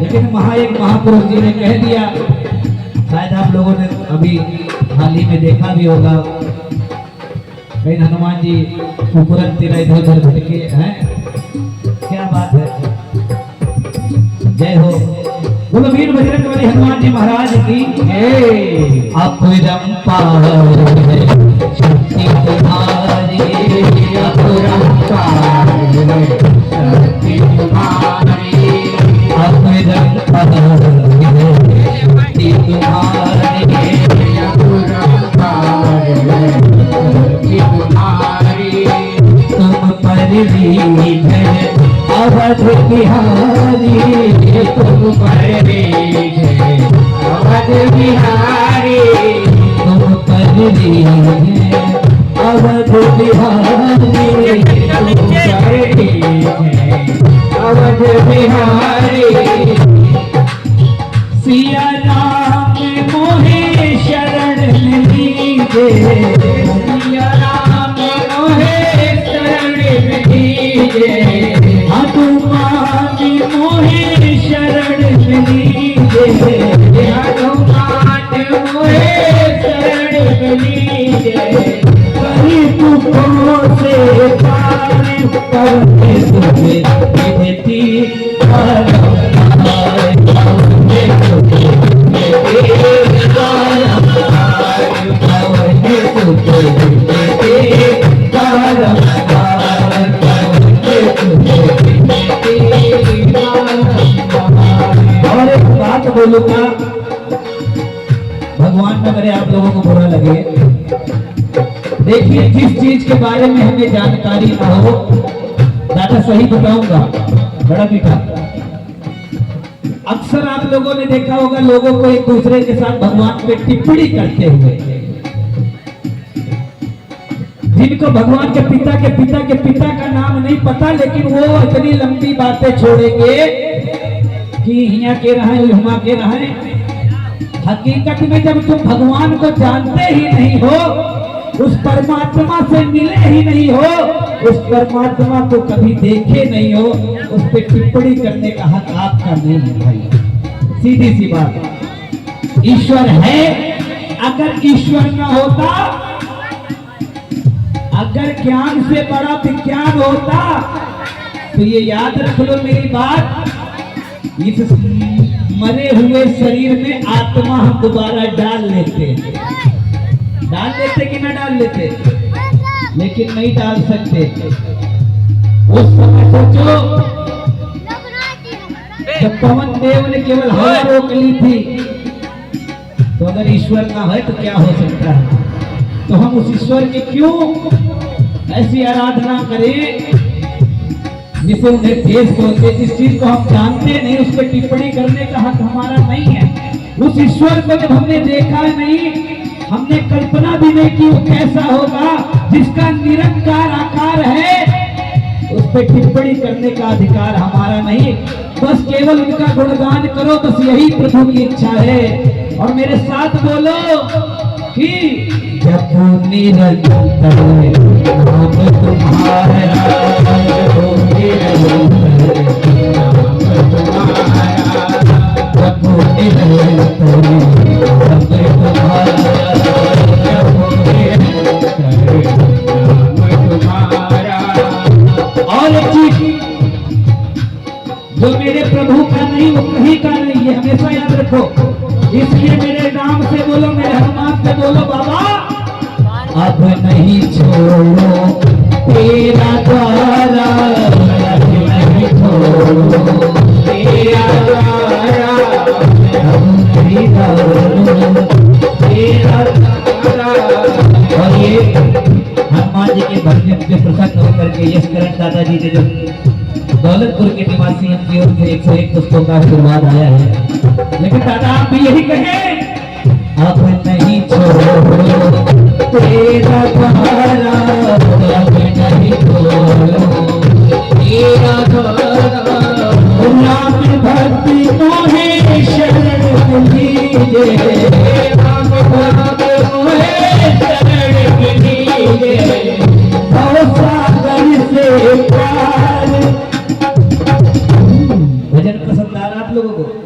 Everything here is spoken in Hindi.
लेकिन एक महापुरुष जी ने कह दिया, शायद आप लोगों ने अभी हाल ही में देखा भी होगा, कहीं हनुमान जी तुरंत तेरा इधर उधर भटके हैं। क्या बात है, जय हो। बोलो वीर बजरंग बली हनुमान जी महाराज की। अपरंपार शक्ति तुम्हारी, अपरंपार शक्ति तुम्हारी, अपरंपार शक्ति तुम्हारी, अपरंपार शक्ति तुम्हारी। तुम परवीन अवध बिहारी, तुम परवीन अवध बिहारी, तुम परवीन अवध बिहारी, तुम परवीन अवध बिहारी। सिया राम मोहे शरण लीजे, सिया राम मोहे शरण लीजे, हनुमान मोहे शरण लीजे, हनुमान मोहे शरण लीजे। कहीं तुमको से पार करने तुझे विनती और एक बात बोलूंगा, भगवान न करे आप लोगों को बुरा लगे। देखिए, जिस चीज के बारे में हमें जानकारी ना हो, दादा सही बताऊंगा, बड़ा मीठा। अक्सर आप लोगों ने देखा होगा लोगों को एक दूसरे के साथ भगवान पे टिप्पणी करते हुए, जिनको भगवान के पिता का नाम नहीं पता, लेकिन वो इतनी लंबी बातें छोड़ेंगे कि यहाँ के रहे हुमा के रहे। हकीकत में जब तुम भगवान को जानते ही नहीं हो, उस परमात्मा से मिले ही नहीं हो, उस परमात्मा को कभी देखे नहीं हो, उस पर टिप्पणी करने का हक आपका नहीं है भाई। सीधी सी बात, ईश्वर है। अगर ईश्वर न होता, अगर ज्ञान से बड़ा विज्ञान होता, तो ये याद रख लो मेरी बात, इस मरे हुए शरीर में आत्मा हम दोबारा डाल लेते कि ना डाल लेते, लेकिन नहीं डाल सकते। उस समय सोचो, जब पवन देव ने केवल हवा रोक ली थी, तो अगर ईश्वर ना है तो क्या हो सकता है। तो हम उस ईश्वर की क्यों ऐसी आराधना करें जिसे निर्देश बोलते, जिस चीज को हम जानते नहीं, उस पर टिप्पणी करने का हक हमारा नहीं है। उस ईश्वर को जब हमने देखा नहीं, हमने कल्पना भी नहीं की वो कैसा होगा, जिसका निरंकार आकार है, उस पर टिप्पणी करने का अधिकार हमारा नहीं। बस केवल उनका गुणगान करो, बस यही प्रभु की इच्छा है। और मेरे साथ बोलो कि जब निरंतर नाम तुम्हारा, और एक चीज, जो मेरे प्रभु का नहीं वो कहीं का नहीं, ये हमेशा याद रखो। इसलिए मेरे नाम से बोलो, मेरे हनुमान से बोलो, बाबा अब नहीं छोड़ो तेरा द्वारा, अब नहीं छोड़ो तेरा द्वारा, अब नहीं छोड़ो तेरा द्वारा। और ये हनुमान जी के भजन पे प्रसन्न होकर के यशकरण दादाजी ने जो दौलतपुर के निवासी की ओर से 101 पुस्तकों का आशीर्वाद आया है, लेकिन दादा आप भी यही कहें, अब नहीं छोड़ो तेरा द्वारा, अब नहीं छोड़ो तेरा द्वारा। राम भक्ति मोहे शरण लीजे, राम भक्ति मोहे शरण लीजे, भव सागर से पार। भजन पसंद आ रहा था। लोगों को।